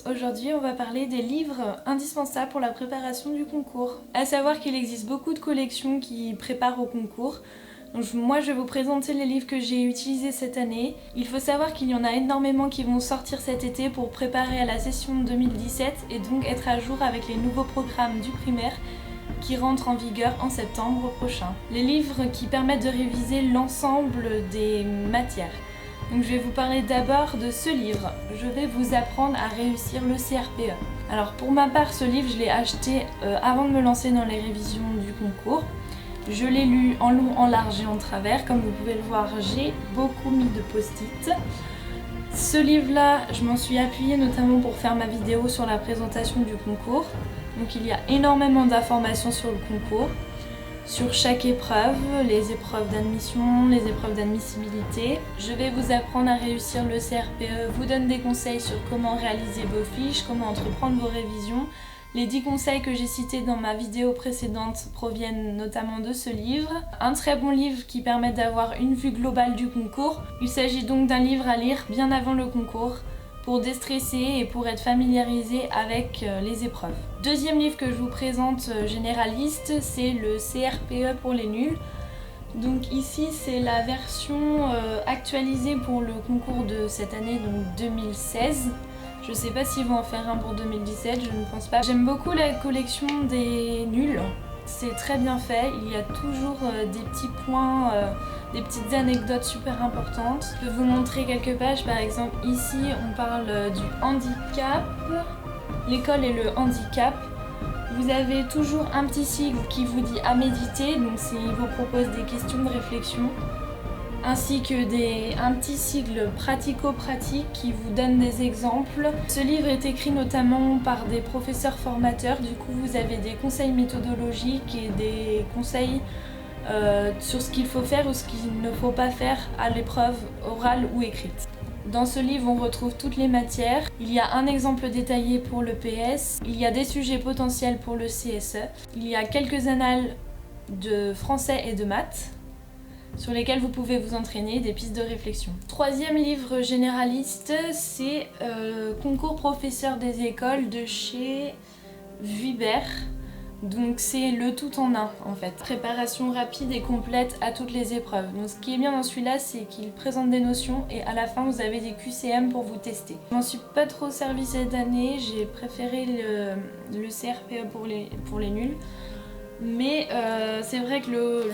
Aujourd'hui on va parler des livres indispensables pour la préparation du concours. À savoir qu'il existe beaucoup de collections qui préparent au concours. Donc moi je vais vous présenter les livres que j'ai utilisés cette année. Il faut savoir qu'il y en a énormément qui vont sortir cet été pour préparer à la session 2017 et donc être à jour avec les nouveaux programmes du primaire qui rentrent en vigueur en septembre prochain. Les livres qui permettent de réviser l'ensemble des matières. Donc je vais vous parler d'abord de ce livre. Je vais vous apprendre à réussir le CRPE. Alors pour ma part, ce livre, je l'ai acheté avant de me lancer dans les révisions du concours. Je l'ai lu en long, en large et en travers. Comme vous pouvez le voir, j'ai beaucoup mis de post-it. Ce livre-là, je m'en suis appuyée notamment pour faire ma vidéo sur la présentation du concours. Donc il y a énormément d'informations sur le concours. Sur chaque épreuve, les épreuves d'admission, les épreuves d'admissibilité. Je vais vous apprendre à réussir le CRPE, vous donne des conseils sur comment réaliser vos fiches, comment entreprendre vos révisions. Les 10 conseils que j'ai cités dans ma vidéo précédente proviennent notamment de ce livre. Un très bon livre qui permet d'avoir une vue globale du concours. Il s'agit donc d'un livre à lire bien avant le concours, pour déstresser et pour être familiarisé avec les épreuves. Deuxième livre que je vous présente généraliste, c'est le CRPE pour les nuls. Donc ici c'est la version actualisée pour le concours de cette année, donc 2016. Je sais pas s'ils vont en faire un pour 2017, je ne pense pas. J'aime beaucoup la collection des nuls. C'est très bien fait, il y a toujours des petits points, des petites anecdotes super importantes. Je peux vous montrer quelques pages, par exemple ici on parle du handicap, l'école et le handicap. Vous avez toujours un petit sigle qui vous dit à méditer, donc il vous propose des questions de réflexion, ainsi que un petit sigle pratico-pratique qui vous donne des exemples. Ce livre est écrit notamment par des professeurs formateurs, du coup vous avez des conseils méthodologiques et des conseils sur ce qu'il faut faire ou ce qu'il ne faut pas faire à l'épreuve orale ou écrite. Dans ce livre, on retrouve toutes les matières. Il y a un exemple détaillé pour le PS, il y a des sujets potentiels pour le CSE, il y a quelques annales de français et de maths, sur lesquels vous pouvez vous entraîner, des pistes de réflexion. Troisième livre généraliste, c'est Concours professeur des écoles de chez Vuibert. Donc c'est le tout en un en fait. Préparation rapide et complète à toutes les épreuves. Donc ce qui est bien dans celui-là, c'est qu'il présente des notions et à la fin vous avez des QCM pour vous tester. Je m'en suis pas trop servi cette année, j'ai préféré le CRPE pour les nuls. Mais c'est vrai que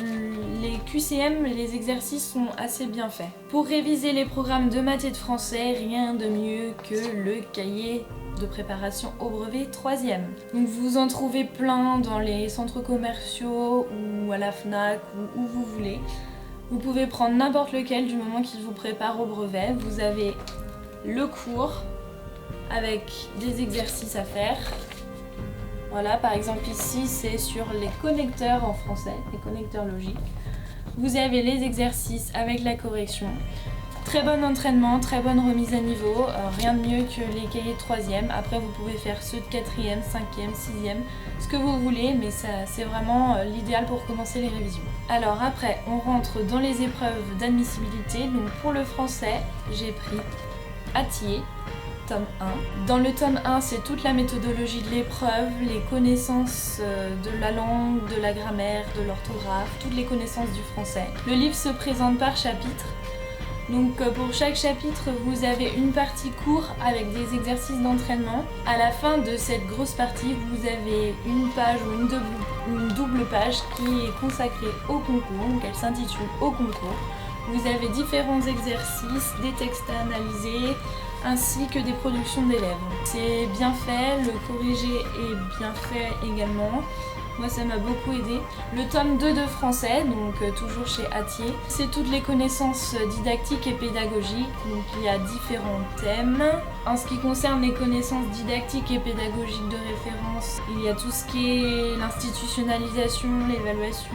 les QCM, les exercices sont assez bien faits. Pour réviser les programmes de maths et de français, rien de mieux que le cahier de préparation au brevet 3e. Donc vous en trouvez plein dans les centres commerciaux ou à la FNAC ou où vous voulez. Vous pouvez prendre n'importe lequel du moment qu'il vous prépare au brevet. Vous avez le cours avec des exercices à faire. Voilà, par exemple ici c'est sur les connecteurs en français, les connecteurs logiques. Vous avez les exercices avec la correction. Très bon entraînement, très bonne remise à niveau, rien de mieux que les cahiers de 3e. Après vous pouvez faire ceux de 4e, 5e, 6e, ce que vous voulez, mais c'est vraiment l'idéal pour commencer les révisions. Alors après on rentre dans les épreuves d'admissibilité. Donc pour le français, j'ai pris Attier, tome 1. Dans le tome 1, c'est toute la méthodologie de l'épreuve, les connaissances de la langue, de la grammaire, de l'orthographe, toutes les connaissances du français. Le livre se présente par chapitre. Donc pour chaque chapitre, vous avez une partie court avec des exercices d'entraînement. À la fin de cette grosse partie, vous avez une page ou une double page qui est consacrée au concours, donc elle s'intitule Au concours. Vous avez différents exercices, des textes à analyser, ainsi que des productions d'élèves. C'est bien fait, le corrigé est bien fait également. Moi ça m'a beaucoup aidé. Le tome 2 de français, donc toujours chez Attier, c'est toutes les connaissances didactiques et pédagogiques, donc il y a différents thèmes. En ce qui concerne les connaissances didactiques et pédagogiques de référence, il y a tout ce qui est l'institutionnalisation, l'évaluation,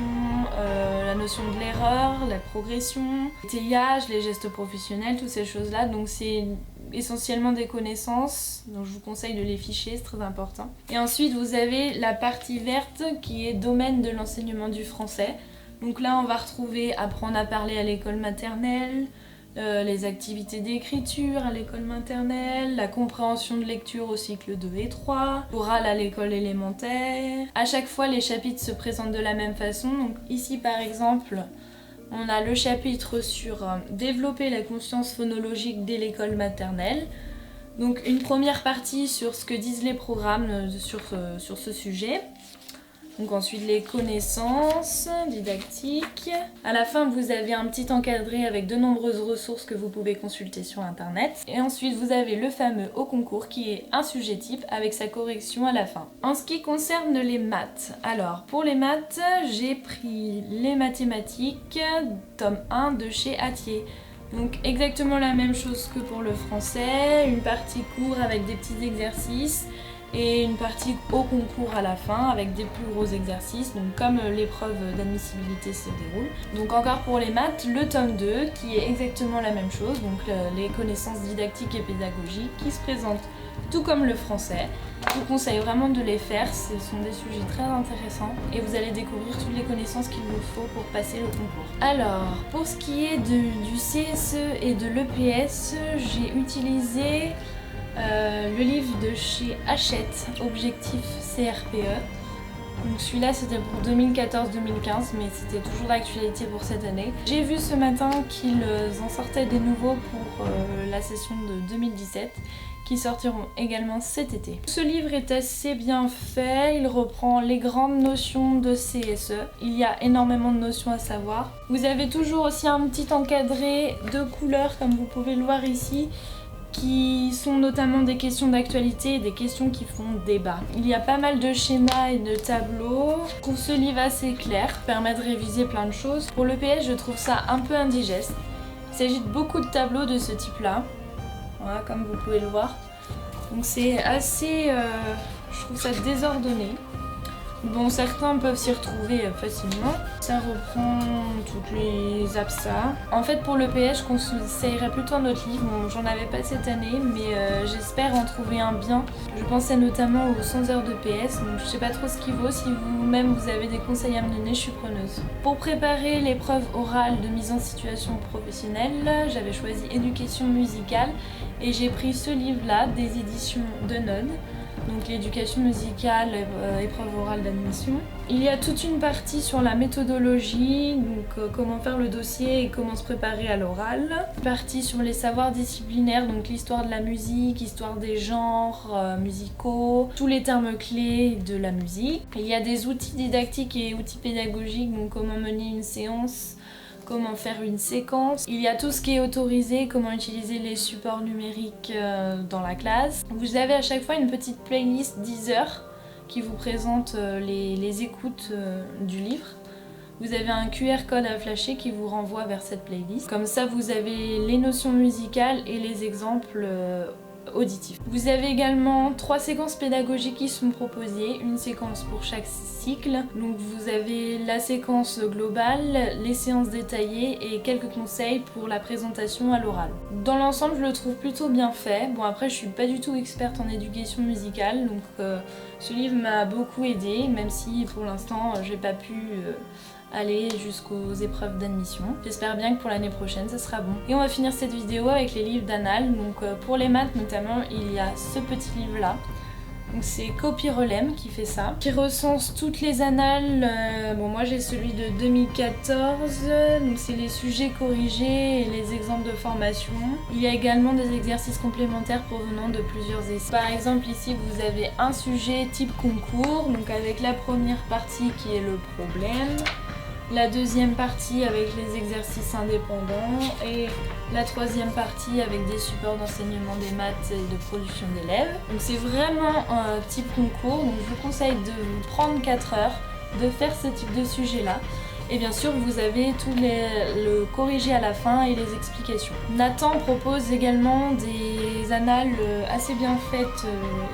la notion de l'erreur, la progression, l'étayage, les gestes professionnels, toutes ces choses-là, donc c'est essentiellement des connaissances, donc je vous conseille de les ficher, c'est très important. Et ensuite vous avez la partie verte qui est domaine de l'enseignement du français. Donc là on va retrouver apprendre à parler à l'école maternelle, les activités d'écriture à l'école maternelle, la compréhension de lecture au cycle 2 et 3, l'oral à l'école élémentaire. À chaque fois, les chapitres se présentent de la même façon. Donc ici, par exemple, on a le chapitre sur développer la conscience phonologique dès l'école maternelle. Donc une première partie sur ce que disent les programmes sur ce sujet. Donc ensuite les connaissances didactiques. À la fin vous avez un petit encadré avec de nombreuses ressources que vous pouvez consulter sur internet. Et ensuite vous avez le fameux au concours qui est un sujet type avec sa correction à la fin. En ce qui concerne les maths, alors pour les maths j'ai pris les mathématiques tome 1 de chez Hatier. Donc exactement la même chose que pour le français, une partie cours avec des petits exercices et une partie au concours à la fin avec des plus gros exercices, donc comme l'épreuve d'admissibilité se déroule. Donc encore pour les maths, le tome 2 qui est exactement la même chose, donc les connaissances didactiques et pédagogiques qui se présentent tout comme le français. Je vous conseille vraiment de les faire, ce sont des sujets très intéressants et vous allez découvrir toutes les connaissances qu'il vous faut pour passer le concours. Alors, pour ce qui est du CSE et de l'EPS, j'ai utilisé le livre de chez Hachette, Objectif CRPE. Donc celui-là c'était pour 2014-2015 mais c'était toujours d'actualité pour cette année. J'ai vu ce matin qu'ils en sortaient des nouveaux pour la session de 2017 qui sortiront également cet été. Ce livre est assez bien fait, il reprend les grandes notions de CSE. Il y a énormément de notions à savoir. Vous avez toujours aussi un petit encadré de couleurs comme vous pouvez le voir ici, qui sont notamment des questions d'actualité et des questions qui font débat. Il y a pas mal de schémas et de tableaux. Je trouve ce livre assez clair, permet de réviser plein de choses. Pour l'EPS, je trouve ça un peu indigeste. Il s'agit de beaucoup de tableaux de ce type-là, voilà, comme vous pouvez le voir. Donc c'est assez, je trouve ça désordonné. Bon, certains peuvent s'y retrouver facilement. Ça reprend toutes les absas. En fait, pour l'EPS, je conseillerais plutôt un autre livre. Bon, j'en avais pas cette année, mais j'espère en trouver un bien. Je pensais notamment aux 100 heures de PS, donc je sais pas trop ce qu'il vaut. Si vous-même vous avez des conseils à me donner, je suis preneuse. Pour préparer l'épreuve orale de mise en situation professionnelle, j'avais choisi éducation musicale et j'ai pris ce livre-là des éditions de Node. Donc l'éducation musicale, épreuve orale d'admission. Il y a toute une partie sur la méthodologie, donc comment faire le dossier et comment se préparer à l'oral. Une partie sur les savoirs disciplinaires, donc l'histoire de la musique, histoire des genres musicaux, tous les termes clés de la musique. Il y a des outils didactiques et outils pédagogiques, donc comment mener une séance, comment faire une séquence. Il y a tout ce qui est autorisé, comment utiliser les supports numériques dans la classe. Vous avez à chaque fois une petite playlist Deezer qui vous présente les écoutes du livre. Vous avez un QR code à flasher qui vous renvoie vers cette playlist. Comme ça, vous avez les notions musicales et les exemples auditifs. Vous avez également 3 séquences pédagogiques qui sont proposées, une séquence pour chaque cycle. Donc vous avez la séquence globale, les séances détaillées et quelques conseils pour la présentation à l'oral. Dans l'ensemble, je le trouve plutôt bien fait. Bon, après je suis pas du tout experte en éducation musicale, donc ce livre m'a beaucoup aidée, même si pour l'instant j'ai pas pu aller jusqu'aux épreuves d'admission. J'espère bien que pour l'année prochaine ça sera bon. Et on va finir cette vidéo avec les livres d'annales. Donc pour les maths notamment, il y a ce petit livre là. Donc c'est Copyrolem qui fait ça, qui recense toutes les annales. Bon, moi j'ai celui de 2014, donc c'est les sujets corrigés et les exemples de formation. Il y a également des exercices complémentaires provenant de plusieurs essais. Par exemple ici vous avez un sujet type concours, donc avec la première partie qui est le problème, la deuxième partie avec les exercices indépendants et la troisième partie avec des supports d'enseignement des maths et de production d'élèves. Donc c'est vraiment un type concours, donc je vous conseille de vous prendre 4 heures, de faire ce type de sujet là. Et bien sûr, vous avez le corrigé à la fin et les explications. Nathan propose également des annales assez bien faites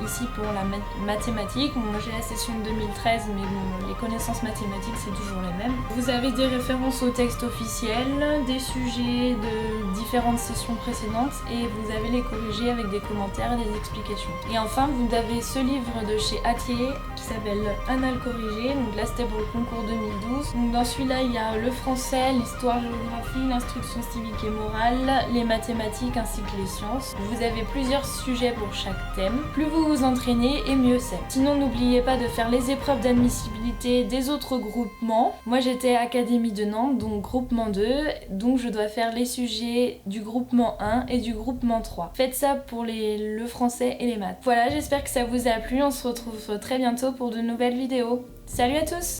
ici pour la mathématique. Bon, moi j'ai la session de 2013, mais bon, les connaissances mathématiques c'est toujours les mêmes. Vous avez des références au texte officiel, des sujets de différentes sessions précédentes et vous avez les corrigés avec des commentaires et des explications. Et enfin, vous avez ce livre de chez Hatier qui s'appelle Annales corrigées. Donc là c'était pour le concours 2012. Donc dans celui celui-là, il y a le français, l'histoire, géographie, l'instruction civique et morale, les mathématiques ainsi que les sciences. Vous avez plusieurs sujets pour chaque thème. Plus vous vous entraînez et mieux c'est. Sinon, n'oubliez pas de faire les épreuves d'admissibilité des autres groupements. Moi, j'étais Académie de Nantes, donc groupement 2, donc je dois faire les sujets du groupement 1 et du groupement 3. Faites ça pour le français et les maths. Voilà, j'espère que ça vous a plu. On se retrouve très bientôt pour de nouvelles vidéos. Salut à tous!